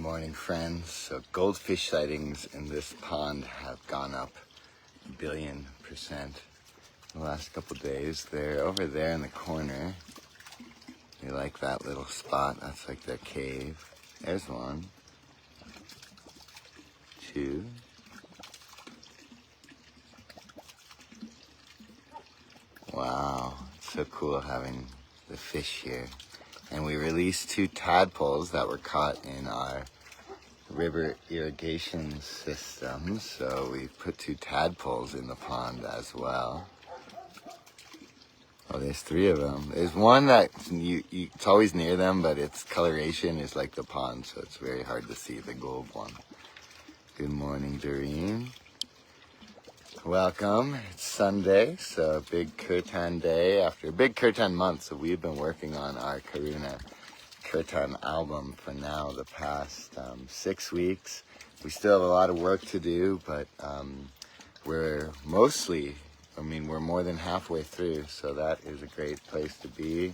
morning, friends. So goldfish sightings in this pond have gone up 1,000,000,000% the last couple days. They're over there in the corner. They like that little spot. That's like their cave. There's one. Two. Wow, it's so cool having the fish here. And we released 2 tadpoles that were caught in our river irrigation system. So we put 2 tadpoles in the pond as well. Oh, there's 3 of them. There's one that it's always near them, but its coloration is like the pond, so it's very hard to see the gold one. Good morning, Doreen. Welcome. It's Sunday, so a big Kirtan day after a big Kirtan month. So we've been working on our Karuna Kirtan album for now the past 6 weeks. We still have a lot of work to do, but we're more than halfway through, so that is a great place to be.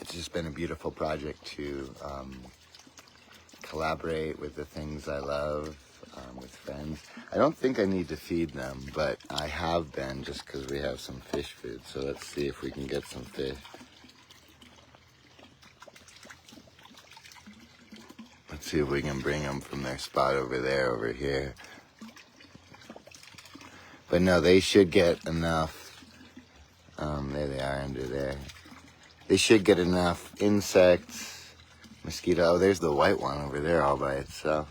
It's just been a beautiful project to collaborate with the things I love. With friends. I don't think I need to feed them, but I have been just because we have some fish food. So let's see if we can get some fish. Let's see if we can bring them from their spot over there, over here. But no, they should get enough. There they are under there. They should get enough insects, mosquito. Oh, there's the white one over there all by itself.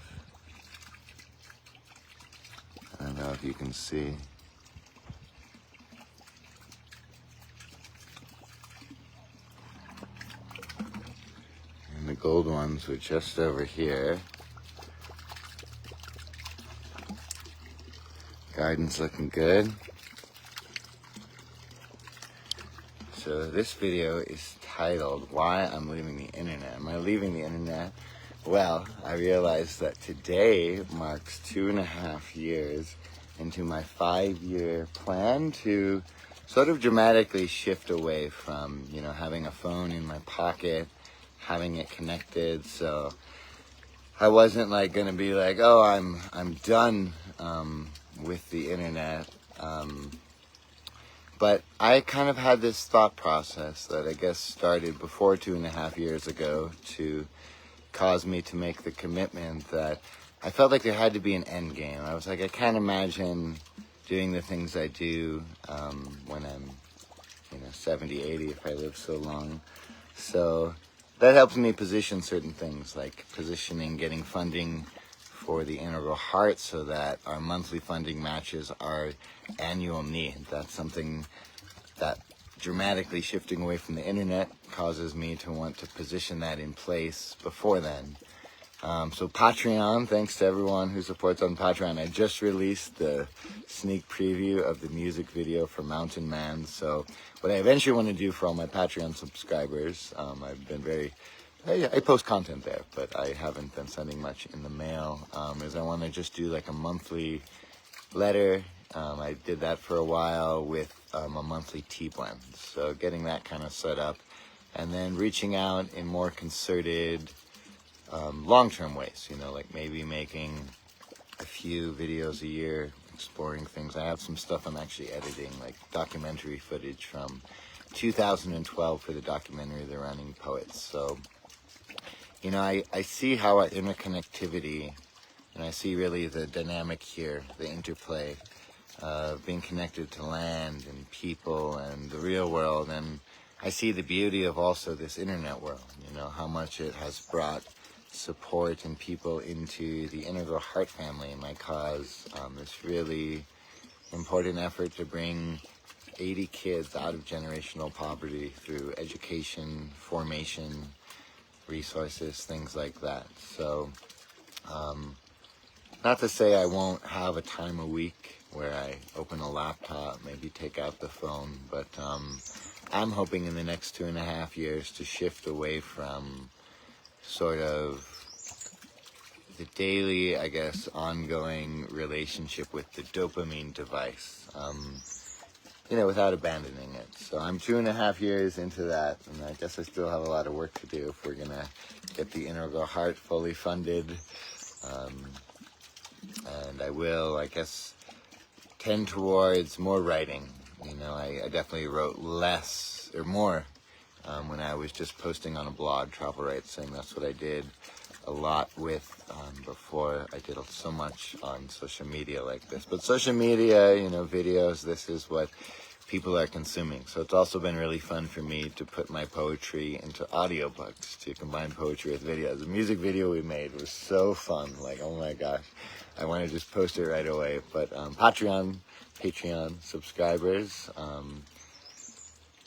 I don't know if you can see. And the gold ones were just over here. Garden's looking good. So this video is titled, Why I'm Leaving the Internet. Am I leaving the internet? Well, I realized that today marks 2.5 years into my 5-year plan to sort of dramatically shift away from, having a phone in my pocket, having it connected. So I wasn't going to be like, oh, I'm done with the internet. But I kind of had this thought process that I guess started before 2.5 years ago to caused me to make the commitment that I felt like there had to be an end game. I was like, I can't imagine doing the things I do when I'm 70, 80, if I live so long. So that helps me position certain things, like positioning, getting funding for the Integral Heart so that our monthly funding matches our annual need. That's something that dramatically shifting away from the internet causes me to want to position that in place before then. So Patreon, thanks to everyone who supports on Patreon. I just released the sneak preview of the music video for Mountain Man. So what I eventually want to do for all my Patreon subscribers, I've been I post content there, but I haven't been sending much in the mail, is I want to just do like a monthly letter. I did that for a while with a monthly tea blend. So getting that kind of set up and then reaching out in more concerted, long-term ways, like maybe making a few videos a year, exploring things. I have some stuff I'm actually editing, like documentary footage from 2012 for the documentary The Running Poets. So, I see how our interconnectivity, and I see really the dynamic here, the interplay of being connected to land and people and the real world. And I see the beauty of also this internet world, how much it has brought support and people into the Integral Heart family and my cause. This really important effort to bring 80 kids out of generational poverty through education, formation, resources, things like that. So, not to say I won't have a time a week where I open a laptop, maybe take out the phone, but I'm hoping in the next 2.5 years to shift away from sort of the daily, I guess, ongoing relationship with the dopamine device. without abandoning it. So I'm 2.5 years into that, and I guess I still have a lot of work to do if we're gonna get the Integral Heart fully funded. And I will, I guess, tend towards more writing. I definitely wrote less or more when I was just posting on a blog, Travel Right Sing. That's what I did a lot with before I did so much on social media like this. But social media, videos, this is what people are consuming. So it's also been really fun for me to put my poetry into audiobooks, to combine poetry with videos. The music video we made was so fun. Like, oh my gosh, I want to just post it right away. But Patreon subscribers,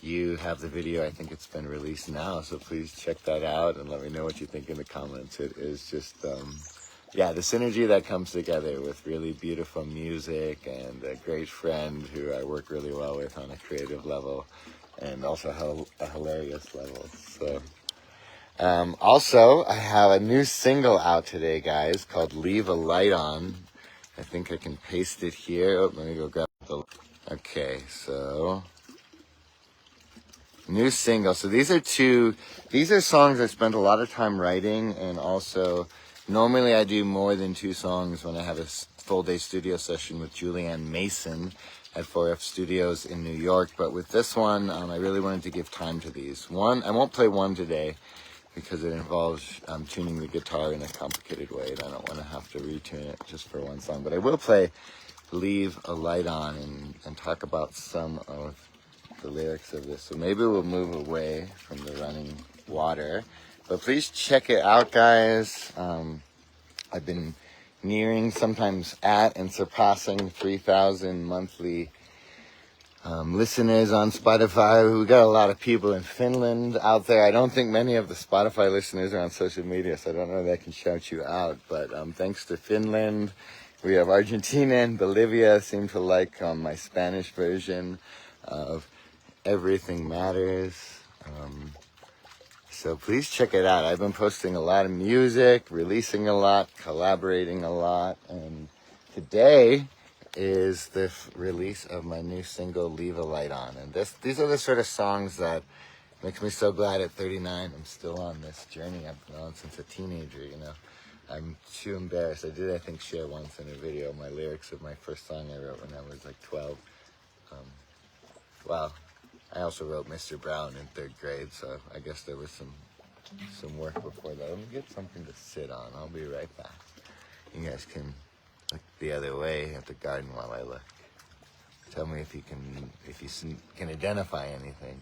you have the video. I think it's been released now, so please check that out and let me know what you think in the comments. It is just, the synergy that comes together with really beautiful music and a great friend who I work really well with on a creative level and also a hilarious level. So, also, I have a new single out today, guys, called Leave a Light On. I think I can paste it here. Oh, let me go grab the... Okay, so... New single. So these are songs I spent a lot of time writing, and also normally I do more than 2 songs when I have a full day studio session with Julianne Mason at 4F Studios in New York. But with this one, I really wanted to give time to these. I won't play one today because it involves tuning the guitar in a complicated way, and I don't want to have to retune it just for one song. But I will play Leave a Light On and talk about some of the lyrics of this. So maybe we'll move away from the running water, but please check it out, guys. I've been nearing, sometimes at and surpassing 3,000 monthly listeners on Spotify. We got a lot of people in Finland out there. I don't think many of the Spotify listeners are on social media, so I don't know if I can shout you out, but thanks to Finland. We have Argentina and Bolivia seem to like my Spanish version of Everything Matters. So please check it out. I've been posting a lot of music, releasing a lot, collaborating a lot, and today is the release of my new single, Leave a Light On. And these are the sort of songs that makes me so glad at 39 I'm still on this journey I've been on since a teenager, I'm too embarrassed. I did, I think, share once in a video my lyrics of my first song I wrote when I was like 12. Wow. I also wrote Mr. Brown in 3rd grade, so I guess there was some work before that. Let me get something to sit on. I'll be right back. You guys can look the other way at the garden while I look. Tell me if you can identify anything.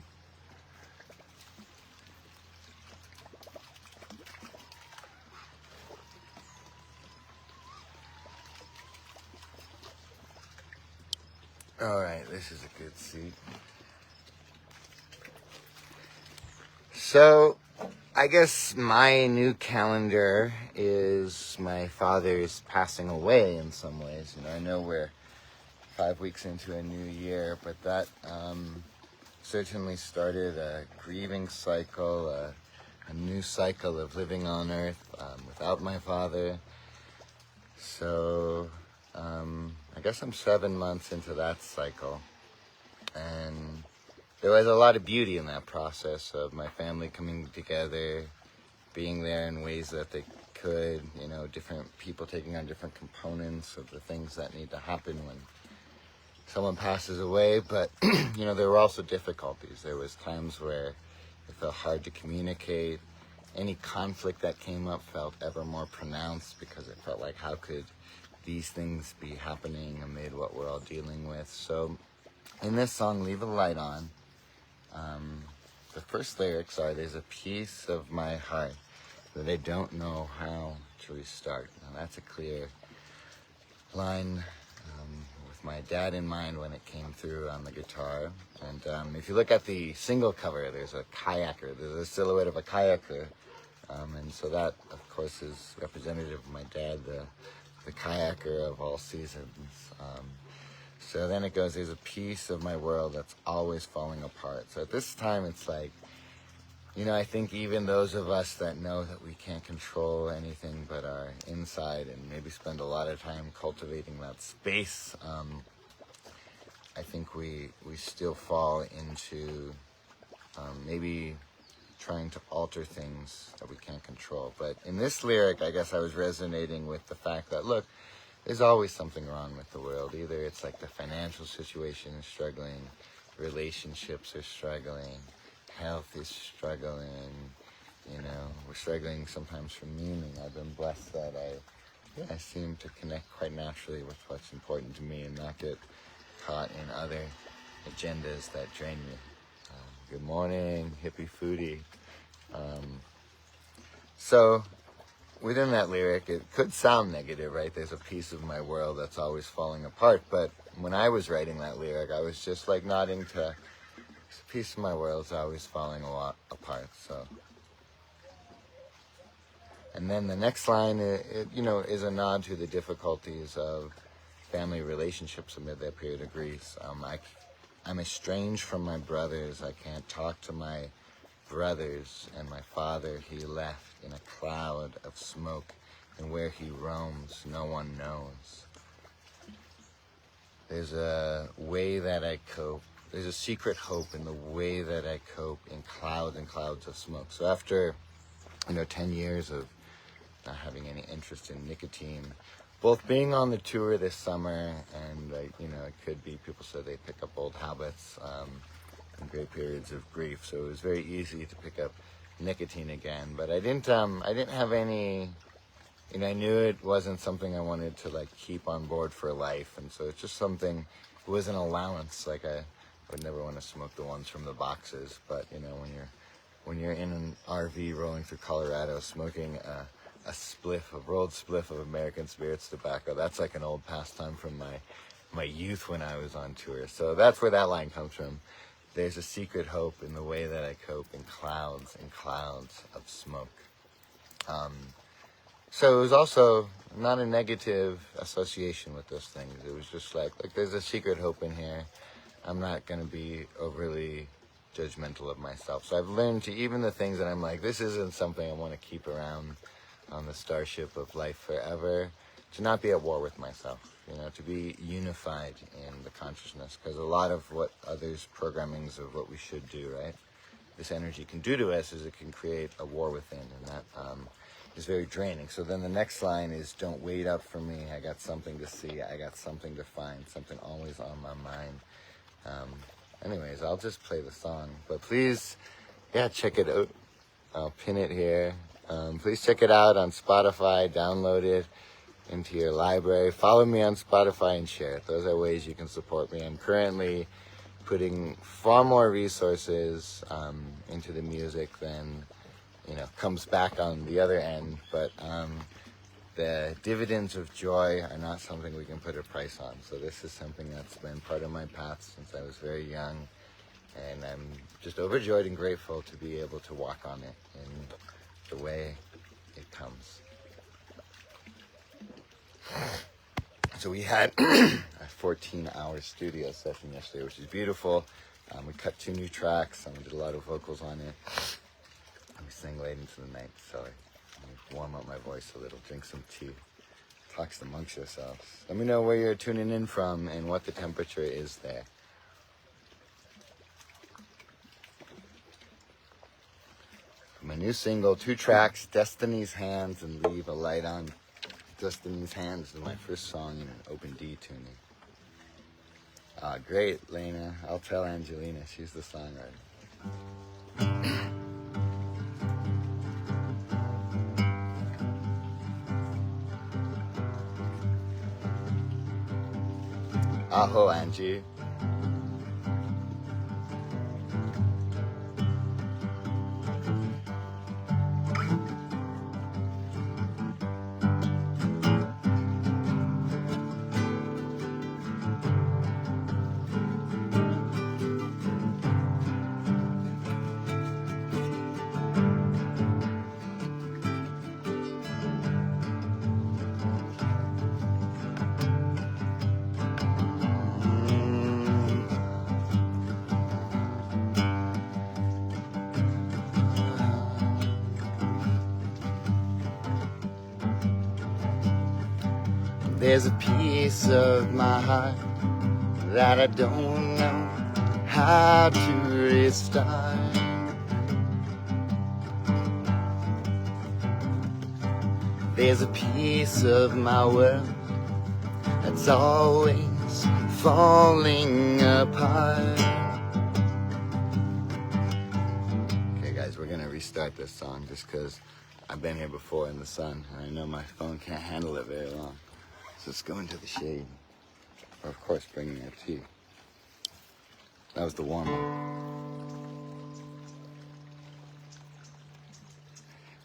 All right, this is a good seat. So, I guess my new calendar is my father's passing away in some ways. I know we're 5 weeks into a new year, but that certainly started a grieving cycle, a new cycle of living on Earth without my father. So, I guess I'm 7 months into that cycle, and there was a lot of beauty in that process of my family coming together, being there in ways that they could, different people taking on different components of the things that need to happen when someone passes away. But, there were also difficulties. There was times where it felt hard to communicate. Any conflict that came up felt ever more pronounced because it felt like, how could these things be happening amid what we're all dealing with? So in this song, Leave a Light On, the first lyrics are, there's a piece of my heart that I don't know how to restart. Now that's a clear line with my dad in mind when it came through on the guitar. And if you look at the single cover, there's a kayaker. There's a silhouette of a kayaker. And so that, of course, is representative of my dad, the kayaker of all seasons. So then it goes, there's a piece of my world that's always falling apart. So at this time, it's like, I think even those of us that know that we can't control anything but our inside and maybe spend a lot of time cultivating that space, I think we still fall into maybe trying to alter things that we can't control. But in this lyric, I guess I was resonating with the fact that, look, there's always something wrong with the world. Either it's like the financial situation is struggling, relationships are struggling, health is struggling, you know, we're struggling sometimes for meaning. I've been blessed that I seem to connect quite naturally with what's important to me and not get caught in other agendas that drain me. Good morning, hippie foodie. So within that lyric, it could sound negative, right? There's a piece of my world that's always falling apart. But when I was writing that lyric, I was just like nodding to a piece of my world's always falling a lot apart. So, and then the next line, is a nod to the difficulties of family relationships amid that period of grief. I'm estranged from my brothers. I can't talk to my brothers, and my father he left in a cloud of smoke, and where he roams no one knows. There's a way that I cope. There's a secret hope in the way that I cope in clouds and clouds of smoke. So after 10 years of not having any interest in nicotine, both being on the tour this summer and it could be people said they pick up old habits in great periods of grief, so it was very easy to pick up nicotine again. But I didn't have any, I knew it wasn't something I wanted to like keep on board for life, and so it's just something. It was an allowance. Like I would never want to smoke the ones from the boxes, but when you're in an RV rolling through Colorado smoking a rolled spliff of American Spirits tobacco, that's like an old pastime from my youth when I was on tour. So that's where that line comes from. There's a secret hope in the way that I cope in clouds and clouds of smoke. So it was also not a negative association with those things. It was just like there's a secret hope in here. I'm not going to be overly judgmental of myself. So I've learned to, even the things that I'm like, this isn't something I want to keep around on the starship of life forever, to not be at war with myself, to be unified in the consciousness, because a lot of what others' programmings of what we should do, right, this energy can do to us is it can create a war within, and that is very draining. So then the next line is, don't wait up for me, I got something to see, I got something to find, something always on my mind. Anyways, I'll just play the song, but please, check it out. I'll pin it here. Please check it out on Spotify, download it into your library, follow me on Spotify and share it. Those are ways you can support me. I'm currently putting far more resources into the music than comes back on the other end, but the dividends of joy are not something we can put a price on. So this is something that's been part of my path since I was very young, and I'm just overjoyed and grateful to be able to walk on it in the way it comes. So we had a 14-hour studio session yesterday, which is beautiful. We cut 2 new tracks, and we did a lot of vocals on it. And we sang late into the night, so I warm up my voice a little, drink some tea, talks amongst yourselves. Let me know where you're tuning in from and what the temperature is there. My new single, 2 tracks, Destiny's Hands and Leave a Light On. Destiny's Hands is my first song in an open D tuning. Great, Lena. I'll tell Angelina, she's the songwriter. Aho, Angie. There's a piece of my heart that I don't know how to restart. There's a piece of my world that's always falling apart. Okay guys, we're gonna restart this song just because I've been here before in the sun and I know my phone can't handle it very long. So let's go into the shade. Or of course bringing a tea. That was the warm-up.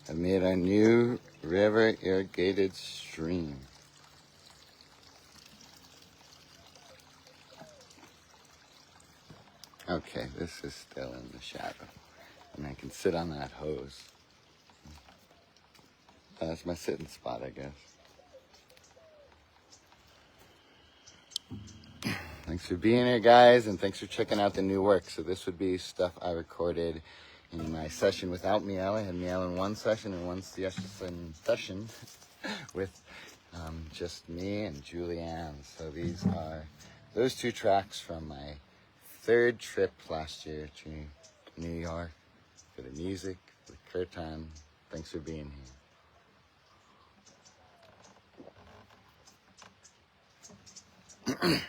I made a new river irrigated stream. Okay, this is still in the shadow. And I can sit on that hose. That's my sitting spot, I guess. Thanks for being here, guys, and thanks for checking out the new work. So this would be stuff I recorded in my session without Miel. I had Miel in one session and one session with just me and Julianne. So these are those two tracks from my third trip last year to New York for the music, for the kirtan. Thanks for being here.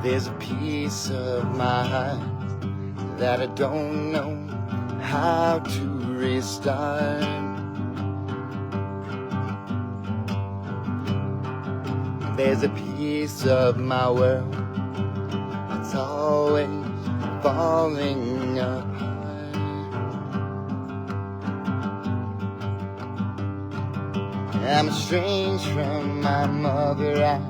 There's a piece of my heart that I don't know how to restart. There's a piece of my world that's always falling apart. I'm estranged from my mother, I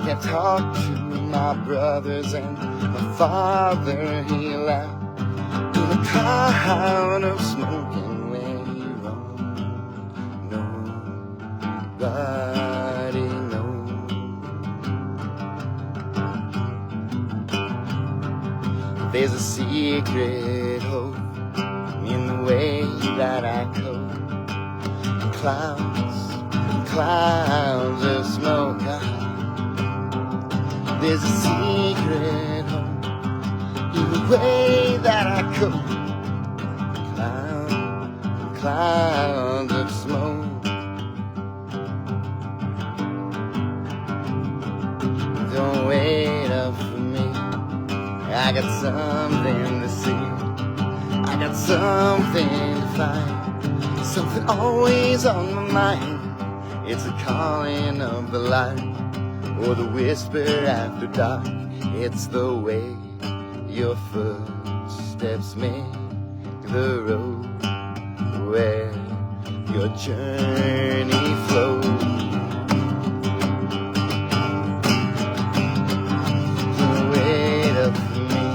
can't talk to my brothers, and my father, he left in a cloud of smoke, and where he roamed, nobody knows. There's a secret hope in the way that I cope. Clouds of smoke. There's a secret hope in the way that I cope. Clouds of smoke. Don't wait up for me. I got something to see. I got something to find. Something always on my mind. It's a calling of the light, or the whisper after dark. It's the way your footsteps make the road where your journey flows. Don't wait up for me.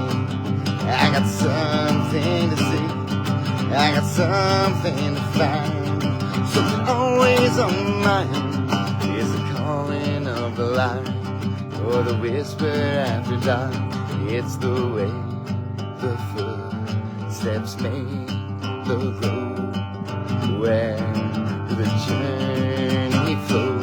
I got something to see. I got something to find. Something always on my mind. Is the calling of the light, or the whisper after dark. It's the way the footsteps make the road where the journey flows.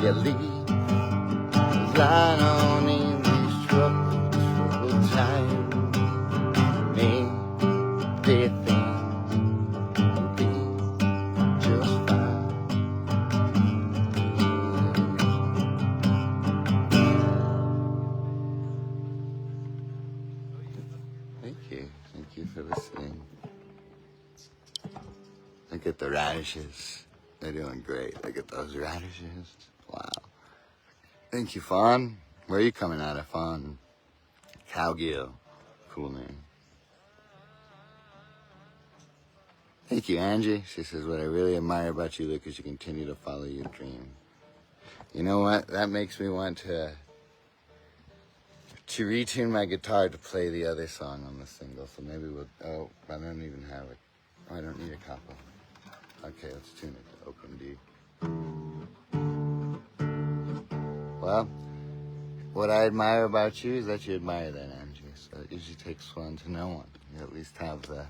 you leave. Lying on in these troubled times. Maybe things will be just fine. Thank you. Thank you for listening. Look at the radishes. They're doing great. Look at those radishes. Wow. Thank you, Fawn. Where are you coming out of, Fawn? Cowgill. Cool name. Thank you, Angie. She says, what I really admire about you, Luke, is you continue to follow your dream. You know what? That makes me want to retune my guitar to play the other song on the single. So maybe we'll... Oh, I don't even have it. Oh, I don't need a capo. Okay, let's tune it to open D. Well, what I admire about you is that you admire that, Angie. So it usually takes one to know one. You at least have the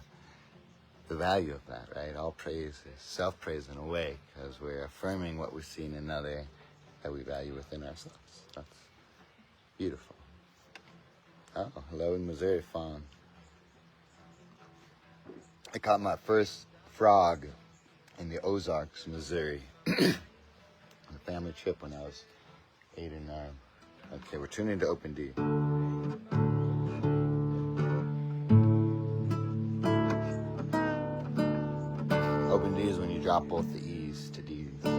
value of that, right? All praise is self-praise in a way, because we're affirming what we see in another that we value within ourselves. That's beautiful. Oh, hello in Missouri, Fawn. I caught my first frog in the Ozarks, Missouri. On a family trip when I was 8 or 9. Okay, we're tuning to open D. Open D is when you drop both the E's to D's. I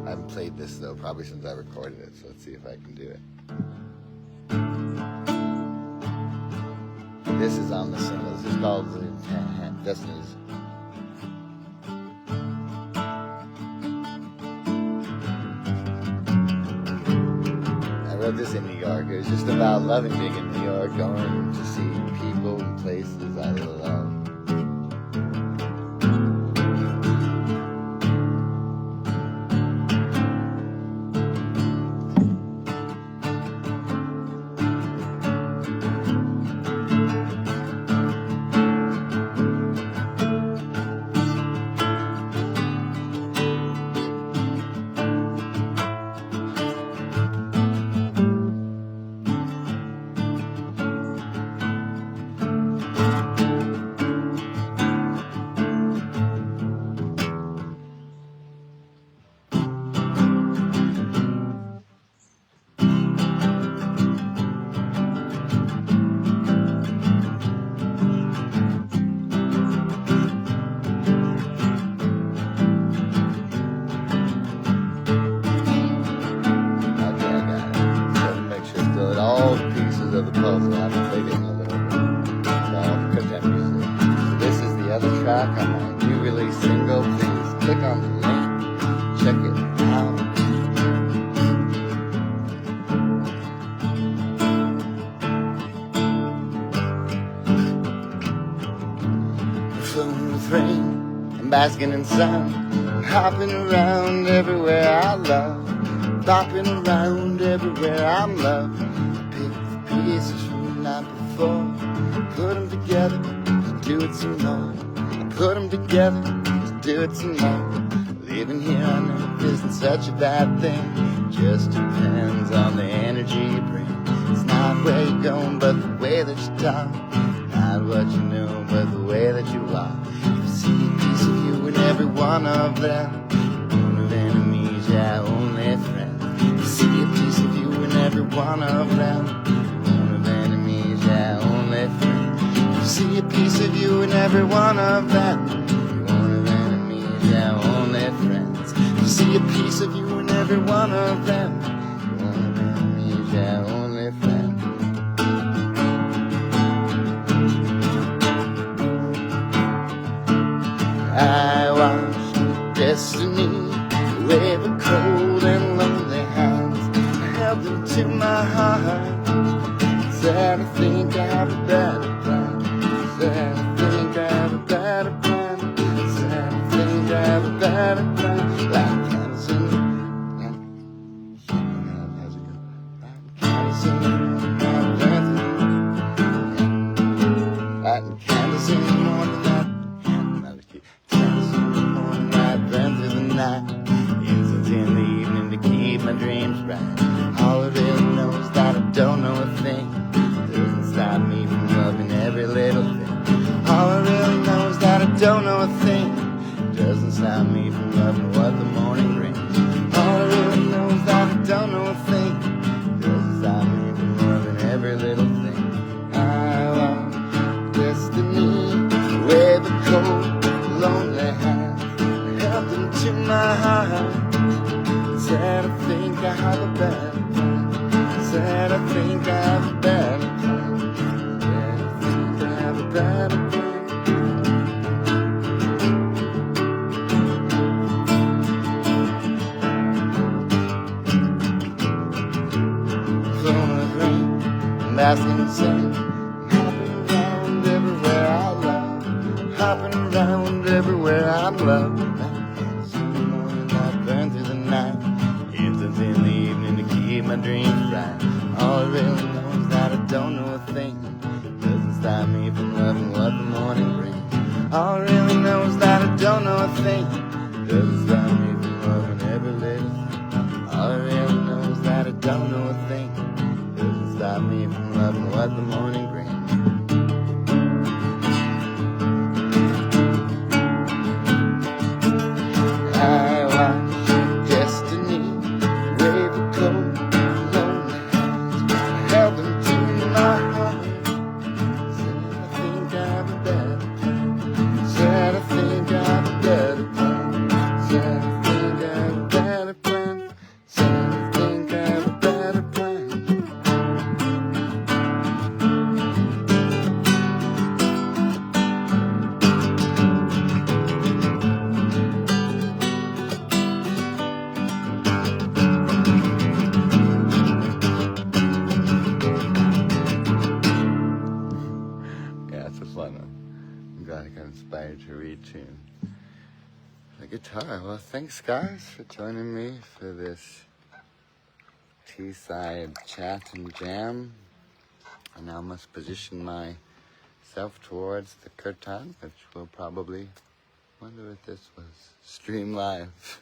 haven't played this though, probably since I recorded it, so let's see if I can do it. This is on the single. This is called Destiny's. I wrote this in New York. It was just about loving being in New York, going to see people and places I love. Basking in sun, hopping around everywhere I love, bopping around everywhere I'm loved. Pick the pieces from the night before, put them together to do it some more. I put them together to do it some more. Living here I know isn't such a bad thing, just depends on the energy you bring. It's not where you're going, but the way that you talk. Not what you know, but the way that you are. You see a piece of you in every one of them. One of enemies, yeah, only friends. You see a piece of you in every one of them. One of enemies, yeah, only friends. You see a piece of you in every one of them. One of enemies, yeah, only friends. You see a piece of you in every one of them. One of enemies, yeah, only friends. I watched destiny wave a cold and lonely hands. I held them to my heart. Said I think I have a better plan. Said I think I have a better plan. Said I think I have a better plan. Like candles in the how's it go? Like candles in the lighting candles in the morning light. dreams bright. All I really know is that I don't know a thing. Doesn't stop me from loving every little thing. All I really know is that I don't know a thing. Doesn't stop me from loving what the morning brings. All I really know is that I don't know a thing. Doesn't stop me from loving every little thing. I want destiny with a cold, lonely hand held into my heart. Said I think I have a better plan. Said I think I have a better plan. Said I think I have a better plan. Flowing with rain, I'm basking in sand. Hopping around everywhere I love. Hopping around everywhere I'm loved. Burn through the night, into in the evening to keep my dreams bright. All I really know is that I don't know a thing. Doesn't stop me from loving what the morning brings. All I really know is that I don't know a thing. Doesn't stop me from loving every little thing. All I really know is that I don't know a thing. Doesn't stop me from loving what the morning brings. I'm glad I got inspired to read tune the guitar. Well, thanks guys for joining me for this Teesside chat and jam. I now must position myself towards the curtain, which will probably wonder if this was streamed live.